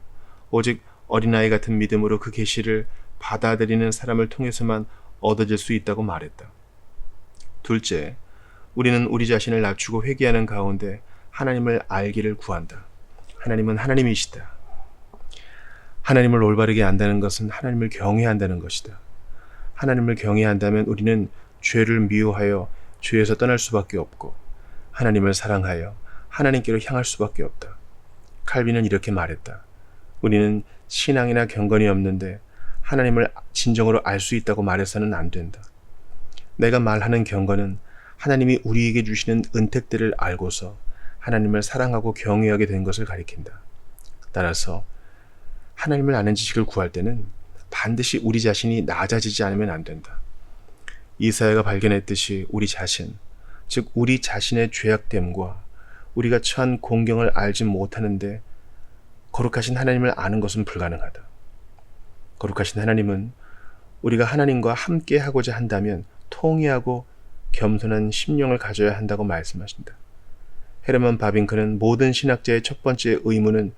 오직 어린아이 같은 믿음으로 그 계시를 받아들이는 사람을 통해서만 얻어질 수 있다고 말했다. 둘째, 우리는 우리 자신을 낮추고 회개하는 가운데 하나님을 알기를 구한다. 하나님은 하나님이시다. 하나님을 올바르게 안다는 것은 하나님을 경외한다는 것이다. 하나님을 경외한다면 우리는 죄를 미워하여 죄에서 떠날 수밖에 없고 하나님을 사랑하여 하나님께로 향할 수밖에 없다. 칼빈은 이렇게 말했다. 우리는 신앙이나 경건이 없는데 하나님을 진정으로 알 수 있다고 말해서는 안 된다. 내가 말하는 경건은 하나님이 우리에게 주시는 은택들을 알고서 하나님을 사랑하고 경외하게 된 것을 가리킨다. 따라서 하나님을 아는 지식을 구할 때는 반드시 우리 자신이 낮아지지 않으면 안 된다. 이사야가 발견했듯이 우리 자신, 즉 우리 자신의 죄악됨과 우리가 처한 공경을 알지 못하는데 거룩하신 하나님을 아는 것은 불가능하다. 거룩하신 하나님은 우리가 하나님과 함께 하고자 한다면 통회하고 겸손한 심령을 가져야 한다고 말씀하신다. 헤르만 바빙크는 모든 신학자의 첫 번째 의무는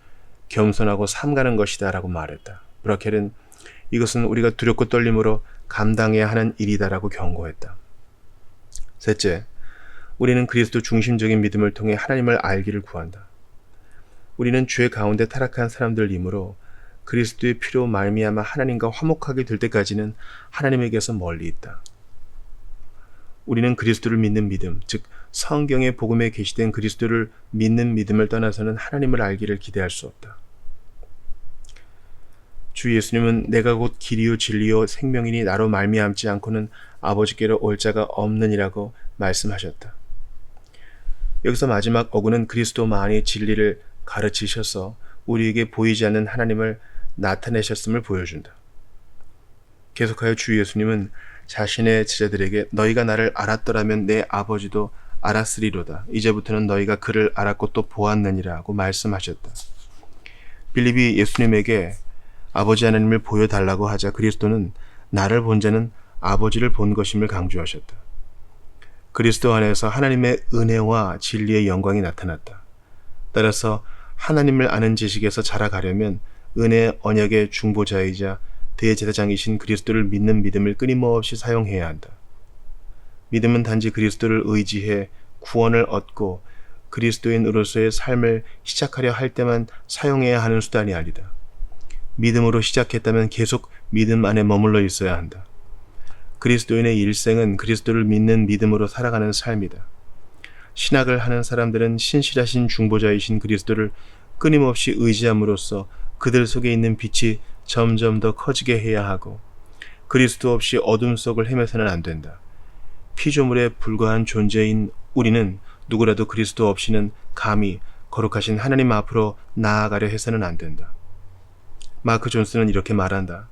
겸손하고 삼가는 것이다 라고 말했다. 브라켈은 이것은 우리가 두렵고 떨림으로 감당해야 하는 일이다라고 경고했다. 셋째, 우리는 그리스도 중심적인 믿음을 통해 하나님을 알기를 구한다. 우리는 죄 가운데 타락한 사람들이므로 그리스도의 피로 말미암아 하나님과 화목하게 될 때까지는 하나님에게서 멀리 있다. 우리는 그리스도를 믿는 믿음, 즉 성경의 복음에 계시된 그리스도를 믿는 믿음을 떠나서는 하나님을 알기를 기대할 수 없다. 주 예수님은 내가 곧 길이요 진리요 생명이니 나로 말미암지 않고는 아버지께로 올 자가 없느니라고 말씀하셨다. 여기서 마지막 어구는 그리스도만이 진리를 가르치셔서 우리에게 보이지 않는 하나님을 나타내셨음을 보여준다. 계속하여 주 예수님은 자신의 제자들에게 너희가 나를 알았더라면 내 아버지도 알았으리로다. 이제부터는 너희가 그를 알았고 또 보았느니라고 말씀하셨다. 빌립이 예수님에게 아버지 하나님을 보여달라고 하자 그리스도는 나를 본 자는 아버지를 본 것임을 강조하셨다. 그리스도 안에서 하나님의 은혜와 진리의 영광이 나타났다. 따라서 하나님을 아는 지식에서 자라가려면 은혜 언약의 중보자이자 대제사장이신 그리스도를 믿는 믿음을 끊임없이 사용해야 한다. 믿음은 단지 그리스도를 의지해 구원을 얻고 그리스도인으로서의 삶을 시작하려 할 때만 사용해야 하는 수단이 아니다. 믿음으로 시작했다면 계속 믿음 안에 머물러 있어야 한다. 그리스도인의 일생은 그리스도를 믿는 믿음으로 살아가는 삶이다. 신학을 하는 사람들은 신실하신 중보자이신 그리스도를 끊임없이 의지함으로써 그들 속에 있는 빛이 점점 더 커지게 해야 하고 그리스도 없이 어둠 속을 헤매서는 안 된다. 피조물에 불과한 존재인 우리는 누구라도 그리스도 없이는 감히 거룩하신 하나님 앞으로 나아가려 해서는 안 된다. 마크 존스는 이렇게 말한다.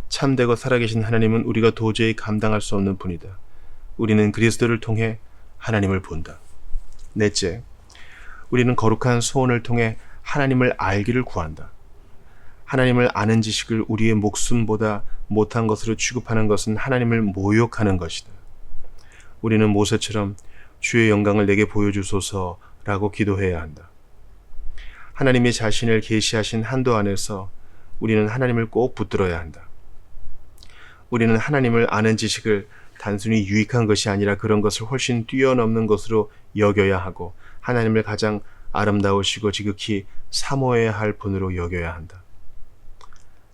참되고 살아계신 하나님은 우리가 도저히 감당할 수 없는 분이다. 우리는 그리스도를 통해 하나님을 본다. 넷째, 우리는 거룩한 소원을 통해 하나님을 알기를 구한다. 하나님을 아는 지식을 우리의 목숨보다 못한 것으로 취급하는 것은 하나님을 모욕하는 것이다. 우리는 모세처럼 주의 영광을 내게 보여주소서라고 기도해야 한다. 하나님이 자신을 계시하신 한도 안에서 우리는 하나님을 꼭 붙들어야 한다. 우리는 하나님을 아는 지식을 단순히 유익한 것이 아니라 그런 것을 훨씬 뛰어넘는 것으로 여겨야 하고 하나님을 가장 아름다우시고 지극히 사모해야 할 분으로 여겨야 한다.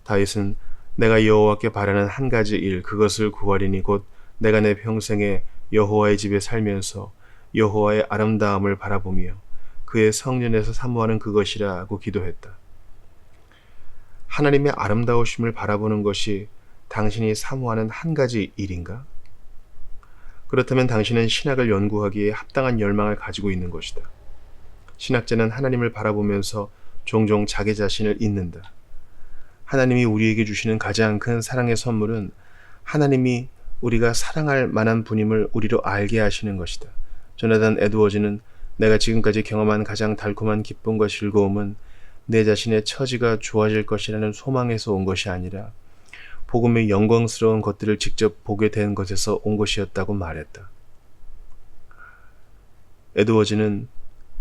다윗은 내가 여호와께 바라는 한 가지 일 그것을 구하리니 곧 내가 내 평생에 여호와의 집에 살면서 여호와의 아름다움을 바라보며 그의 성전에서 사모하는 그것이라고 기도했다. 하나님의 아름다우심을 바라보는 것이 당신이 사모하는 한 가지 일인가? 그렇다면 당신은 신학을 연구하기에 합당한 열망을 가지고 있는 것이다. 신학자는 하나님을 바라보면서 종종 자기 자신을 잊는다. 하나님이 우리에게 주시는 가장 큰 사랑의 선물은 하나님이 우리가 사랑할 만한 분임을 우리로 알게 하시는 것이다. 조나단 에드워즈는 내가 지금까지 경험한 가장 달콤한 기쁨과 즐거움은 내 자신의 처지가 좋아질 것이라는 소망에서 온 것이 아니라 복음의 영광스러운 것들을 직접 보게 된 것에서 온 것이었다고 말했다. 에드워즈는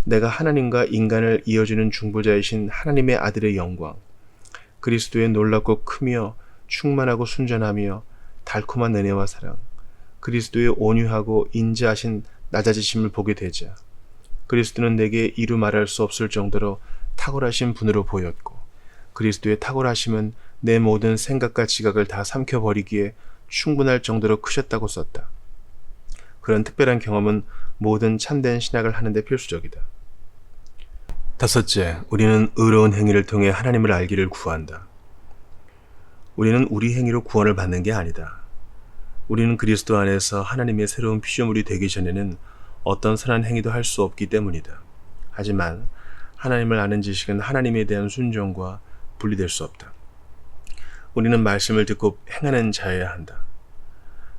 내가 하나님과 인간을 이어주는 중보자이신 하나님의 아들의 영광, 그리스도의 놀랍고 크며 충만하고 순전하며 달콤한 은혜와 사랑, 그리스도의 온유하고 인자하신 낮아지심을 보게 되자 그리스도는 내게 이루 말할 수 없을 정도로 탁월하신 분으로 보였고 그리스도의 탁월하심은 내 모든 생각과 지각을 다 삼켜버리기에 충분할 정도로 크셨다고 썼다. 그런 특별한 경험은 모든 참된 신학을 하는데 필수적이다. 다섯째, 우리는 의로운 행위를 통해 하나님을 알기를 구한다. 우리는 우리 행위로 구원을 받는 게 아니다. 우리는 그리스도 안에서 하나님의 새로운 피조물이 되기 전에는 어떤 선한 행위도 할 수 없기 때문이다. 하지만 하나님을 아는 지식은 하나님에 대한 순종과 분리될 수 없다. 우리는 말씀을 듣고 행하는 자여야 한다.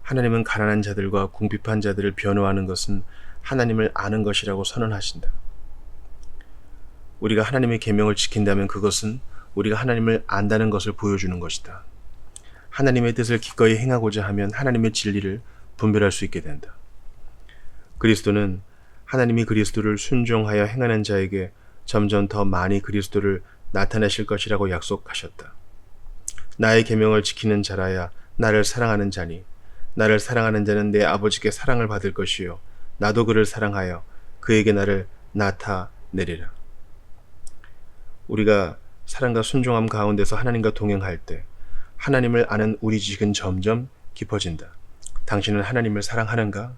하나님은 가난한 자들과 궁핍한 자들을 변호하는 것은 하나님을 아는 것이라고 선언하신다. 우리가 하나님의 계명을 지킨다면 그것은 우리가 하나님을 안다는 것을 보여주는 것이다. 하나님의 뜻을 기꺼이 행하고자 하면 하나님의 진리를 분별할 수 있게 된다. 그리스도는 하나님이 그리스도를 순종하여 행하는 자에게 점점 더 많이 그리스도를 나타내실 것이라고 약속하셨다. 나의 계명을 지키는 자라야 나를 사랑하는 자니 나를 사랑하는 자는 내 아버지께 사랑을 받을 것이요 나도 그를 사랑하여 그에게 나를 나타내리라. 우리가 사랑과 순종함 가운데서 하나님과 동행할 때 하나님을 아는 우리 지식은 점점 깊어진다. 당신은 하나님을 사랑하는가?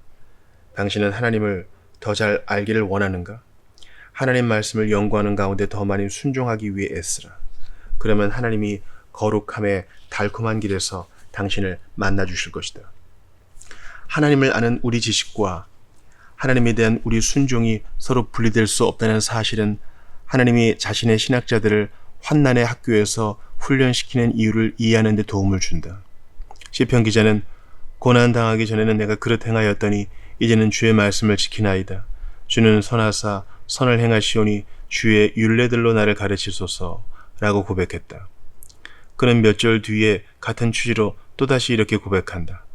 당신은 하나님을 더 잘 알기를 원하는가? 하나님 말씀을 연구하는 가운데 더 많이 순종하기 위해 애쓰라. 그러면 하나님이 거룩함의 달콤한 길에서 당신을 만나 주실 것이다. 하나님을 아는 우리 지식과 하나님에 대한 우리 순종이 서로 분리될 수 없다는 사실은 하나님이 자신의 신학자들을 환난의 학교에서 훈련시키는 이유를 이해하는 데 도움을 준다. 시편 기자는 고난당하기 전에는 내가 그릇 행하였더니 이제는 주의 말씀을 지키나이다. 주는 선하사 선을 행하시오니 주의 율례들로 나를 가르치소서 라고 고백했다. 그는 몇 절 뒤에 같은 취지로 또다시 이렇게 고백한다.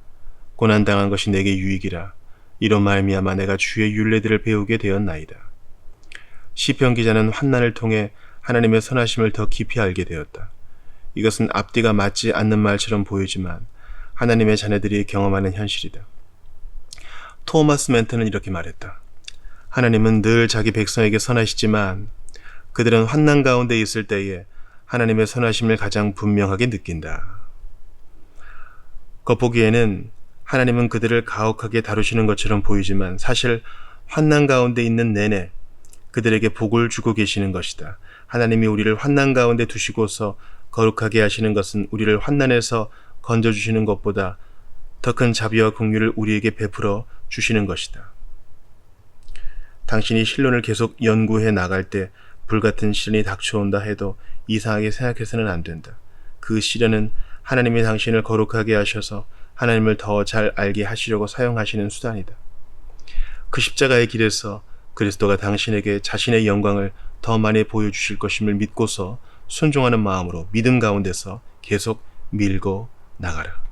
고난당한 것이 내게 유익이라. 이로 말미암아 내가 주의 율례들을 배우게 되었나이다. 시편 기자는 환난을 통해 하나님의 선하심을 더 깊이 알게 되었다. 이것은 앞뒤가 맞지 않는 말처럼 보이지만 하나님의 자녀들이 경험하는 현실이다. 토마스 멘트는 이렇게 말했다. 하나님은 늘 자기 백성에게 선하시지만 그들은 환난 가운데 있을 때에 하나님의 선하심을 가장 분명하게 느낀다. 겉보기에는 하나님은 그들을 가혹하게 다루시는 것처럼 보이지만 사실 환난 가운데 있는 내내 그들에게 복을 주고 계시는 것이다. 하나님이 우리를 환난 가운데 두시고서 거룩하게 하시는 것은 우리를 환난에서 건져주시는 것보다 더 큰 자비와 긍휼을 우리에게 베풀어 주시는 것이다. 당신이 신론을 계속 연구해 나갈 때 불같은 시련이 닥쳐온다 해도 이상하게 생각해서는 안 된다. 그 시련은 하나님이 당신을 거룩하게 하셔서 하나님을 더 잘 알게 하시려고 사용하시는 수단이다. 그 십자가의 길에서 그리스도가 당신에게 자신의 영광을 더 많이 보여주실 것임을 믿고서 순종하는 마음으로 믿음 가운데서 계속 밀고 나가라.